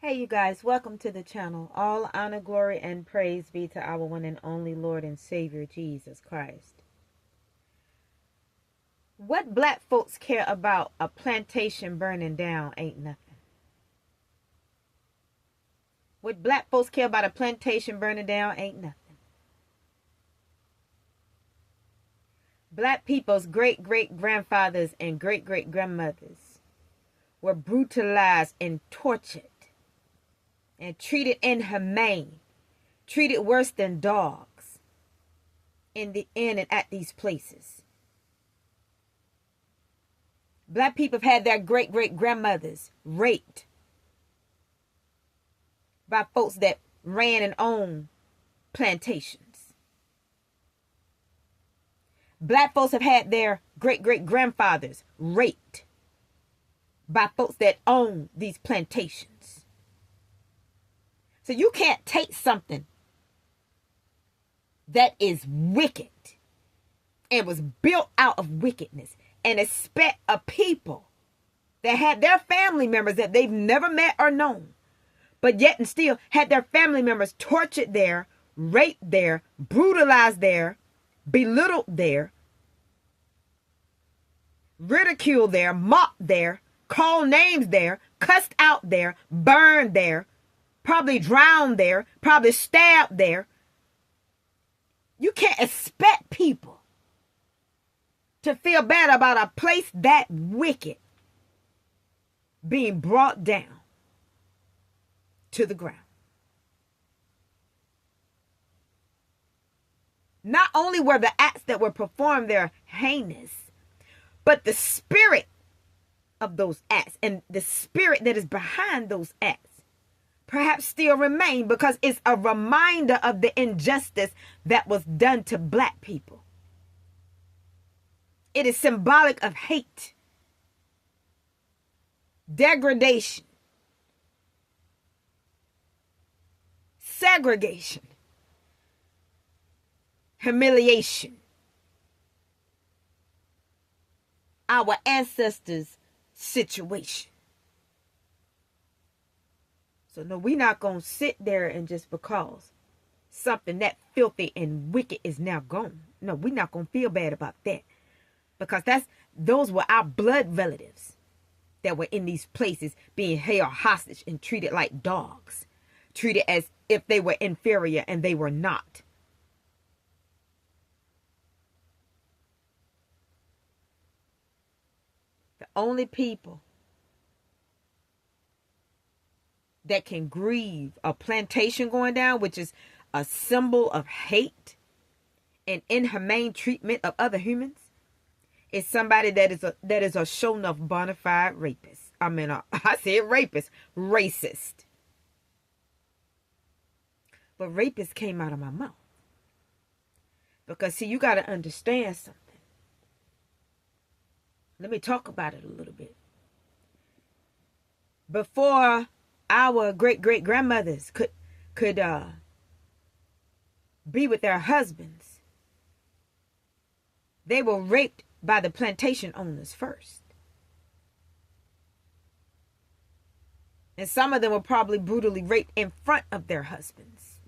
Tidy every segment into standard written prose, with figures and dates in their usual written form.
Hey you guys, welcome to the channel. All honor, glory, and praise be to our one and only Lord and Savior, Jesus Christ. What black folks care about a plantation burning down ain't nothing. What black folks care about a plantation burning down ain't nothing. Black people's great-great-grandfathers and great-great-grandmothers were brutalized and tortured and treated inhumane, treated worse than dogs in and at these places. Black people have had their great-great-grandmothers raped by folks that ran and owned plantations. Black folks have had their great-great-grandfathers raped by folks that own these plantations. So you can't take something that is wicked and was built out of wickedness and expect a people that had their family members that they've never met or known, but yet and still had their family members tortured there, raped there, brutalized there, belittled there, ridiculed there, mocked there, called names there, cussed out there, burned there, probably drowned there, probably stabbed there. You can't expect people to feel bad about a place that wicked being brought down to the ground. Not only were the acts that were performed there heinous, but the spirit of those acts and the spirit that is behind those acts perhaps still remain, because it's a reminder of the injustice that was done to black people. It is symbolic of hate, degradation, segregation, humiliation. Our ancestors' situation. So no, we're not going to sit there and just because something that filthy and wicked is now gone. No, we're not going to feel bad about that. Because those were our blood relatives that were in these places being held hostage and treated like dogs. Treated as if they were inferior, and they were not. The only people that can grieve a plantation going down, which is a symbol of hate and inhumane treatment of other humans, is somebody that is a show enough bona fide rapist. I said rapist, racist. But rapist came out of my mouth. Because see, you got to understand something. Let me talk about it a little bit. Before our great-great-grandmothers could be with their husbands, they were raped by the plantation owners first. And some of them were probably brutally raped in front of their husbands.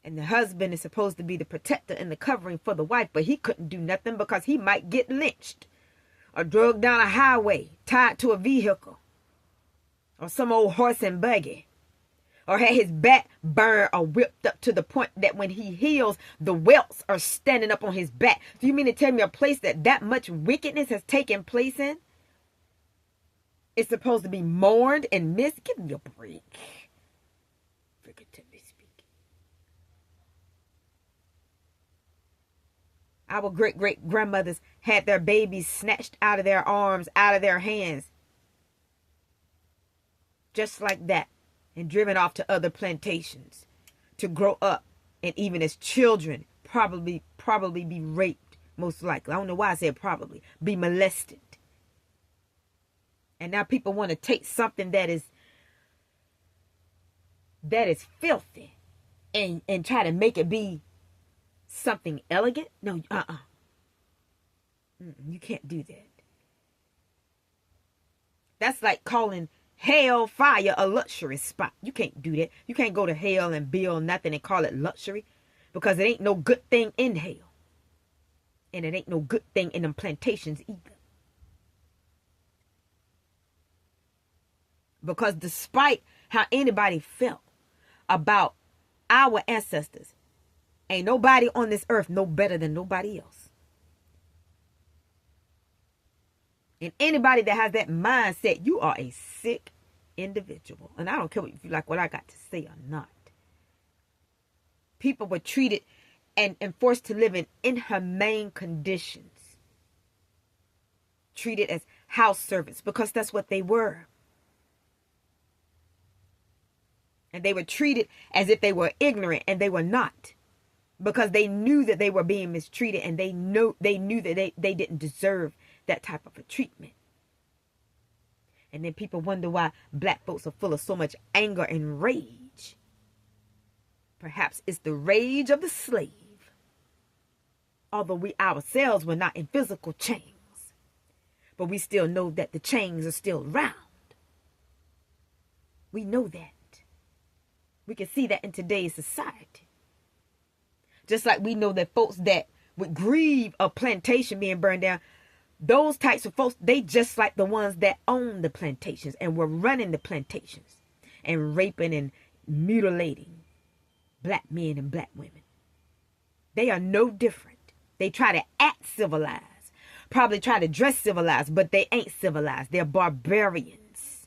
And the husband is supposed to be the protector and the covering for the wife, but he couldn't do nothing because he might get lynched or drugged down a highway, tied to a vehicle, or some old horse and buggy, or had his back burned or whipped up to the point that when he heals, the welts are standing up on his back. Do you mean to tell me a place that much wickedness has taken place in is supposed to be mourned and missed? Give me a break. Figuratively speaking. Our great-great-grandmothers had their babies snatched out of their arms, out of their hands, just like that, and driven off to other plantations to grow up, and even as children probably be raped, most likely. I don't know why I said probably. Be molested. And now people want to take something that is filthy and try to make it be something elegant. No, you can't do that. That's like calling hell fire a luxury spot. You can't do that. You can't go to hell and build nothing and call it luxury, because it ain't no good thing in hell. And it ain't no good thing in them plantations either. Because despite how anybody felt about our ancestors, ain't nobody on this earth no better than nobody else. And anybody that has that mindset, you are a sick individual. And I don't care if you like what I got to say or not. People were treated and forced to live in inhumane conditions. Treated as house servants, because that's what they were. And they were treated as if they were ignorant, and they were not. Because they knew that they were being mistreated, and they knew that they didn't deserve that type of a treatment. And then people wonder why black folks are full of so much anger and rage. Perhaps it's the rage of the slave. Although we ourselves were not in physical chains, but we still know that the chains are still around. We know that. We can see that in today's society. Just like we know that folks that would grieve a plantation being burned down, those types of folks, they just like the ones that own the plantations and were running the plantations and raping and mutilating black men and black women. They are no different. They try to act civilized, probably try to dress civilized, but they ain't civilized. They're barbarians.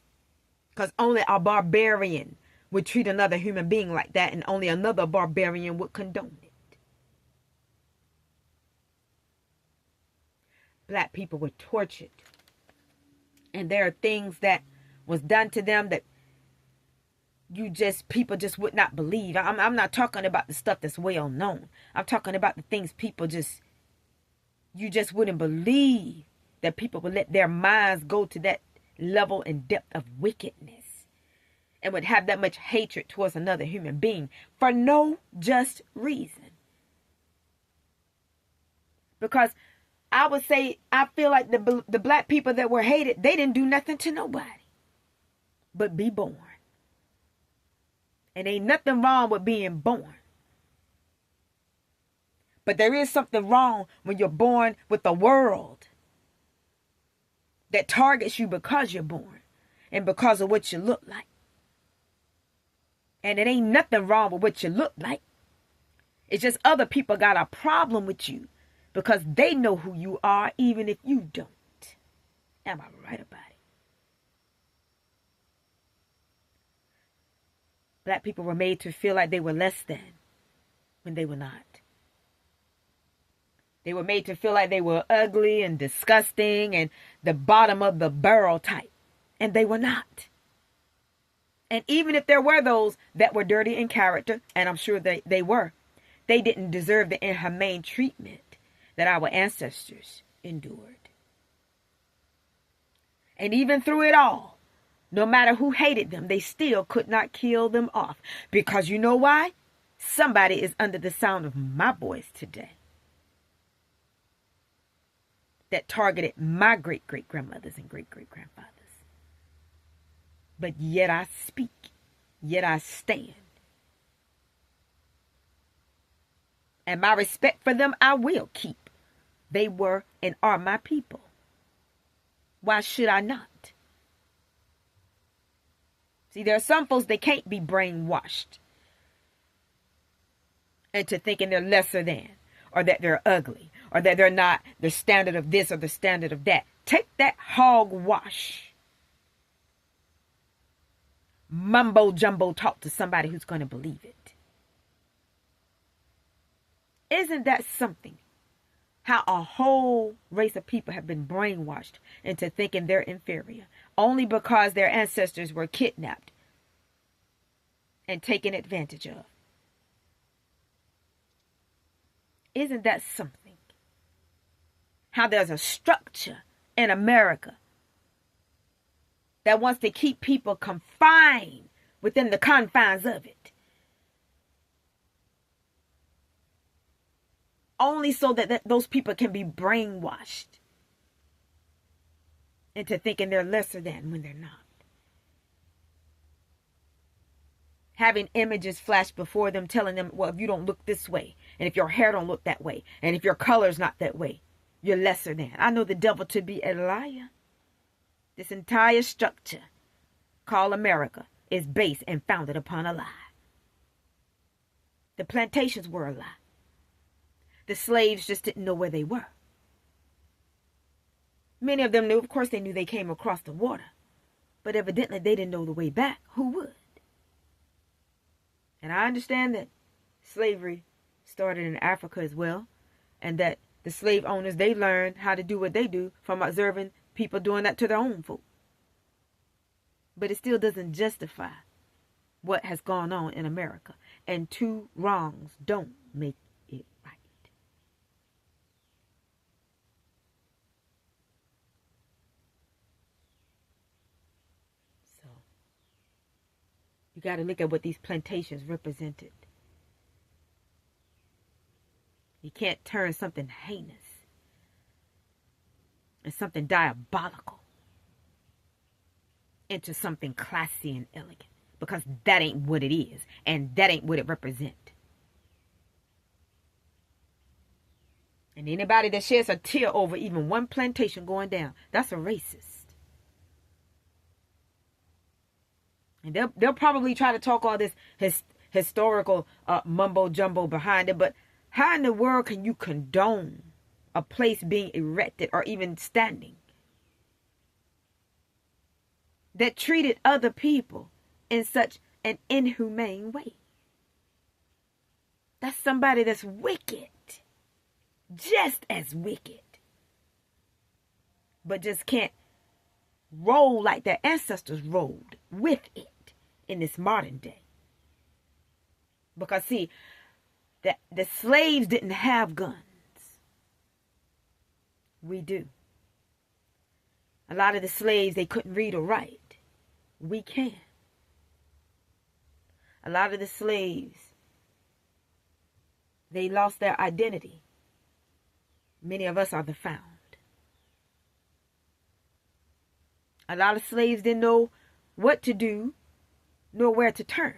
Because only a barbarian would treat another human being like that, and only another barbarian would condone it. Black people were tortured. And there are things that was done to them that people just would not believe. I'm not talking about the stuff that's well known. I'm talking about the things you just wouldn't believe that people would let their minds go to that level and depth of wickedness and would have that much hatred towards another human being for no just reason. Because I would say, I feel like the black people that were hated, they didn't do nothing to nobody but be born. And ain't nothing wrong with being born. But there is something wrong when you're born with a world that targets you because you're born and because of what you look like. And it ain't nothing wrong with what you look like. It's just other people got a problem with you because they know who you are, even if you don't. Am I right about it? Black people were made to feel like they were less than when they were not. They were made to feel like they were ugly and disgusting and the bottom of the barrel type. And they were not. And even if there were those that were dirty in character, and I'm sure they were, they didn't deserve the inhumane treatment that our ancestors endured. And even through it all, no matter who hated them, they still could not kill them off. Because you know why? Somebody is under the sound of my voice today that targeted my great-great-grandmothers and great-great-grandfathers. But yet I speak, yet I stand. And my respect for them I will keep. They were and are my people. Why should I not? See, there are some folks that can't be brainwashed into thinking they're lesser than, or that they're ugly, or that they're not the standard of this or the standard of that. Take that hogwash, mumbo jumbo talk to somebody who's going to believe it. Isn't that something? How a whole race of people have been brainwashed into thinking they're inferior only because their ancestors were kidnapped and taken advantage of. Isn't that something? How there's a structure in America that wants to keep people confined within the confines of it. Only so that those people can be brainwashed into thinking they're lesser than when they're not. having images flash before them telling them, well, if you don't look this way, and if your hair don't look that way, and if your color's not that way, you're lesser than. I know the devil to be a liar. This entire structure called America is based and founded upon a lie. The plantations were a lie. The slaves just didn't know where they were. Many of them knew, of course they knew they came across the water, but evidently they didn't know the way back. Who would? And I understand that slavery started in Africa as well, and that the slave owners, they learned how to do what they do from observing people doing that to their own folk. But it still doesn't justify what has gone on in America. And two wrongs don't make it right. So, you got to look at what these plantations represented. You can't turn something heinous and something diabolical into something classy and elegant, because that ain't what it is, and that ain't what it represents. And anybody that sheds a tear over even one plantation going down, that's a racist. And they'll probably try to talk all this historical mumbo jumbo behind it, but how in the world can you condone a place being erected or even standing that treated other people in such an inhumane way? That's somebody that's wicked, just as wicked, but just can't roll like their ancestors rolled with it in this modern day. Because see, the slaves didn't have guns. We do. A lot of the slaves, they couldn't read or write. We can. A lot of the slaves, they lost their identity. Many of us are the found. A lot of slaves didn't know what to do, nor where to turn.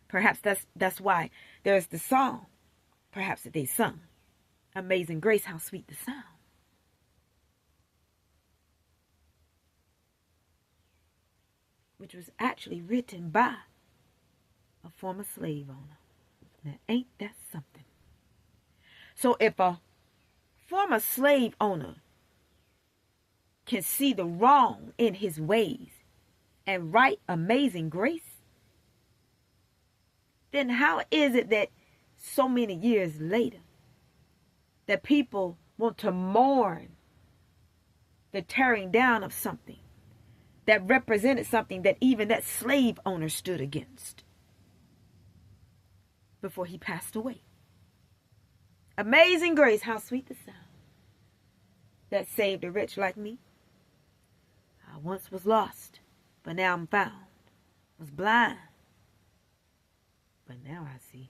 Perhaps that's why there's the song, perhaps that they sung, Amazing Grace, how sweet the sound. Which was actually written by a former slave owner. Now, ain't that something? So if a former slave owner can see the wrong in his ways and write Amazing Grace, then how is it that so many years later that people want to mourn the tearing down of something that represented something that even that slave owner stood against before he passed away? Amazing grace, how sweet the sound that saved a wretch like me. I once was lost, but now I'm found. Was blind, but now I see.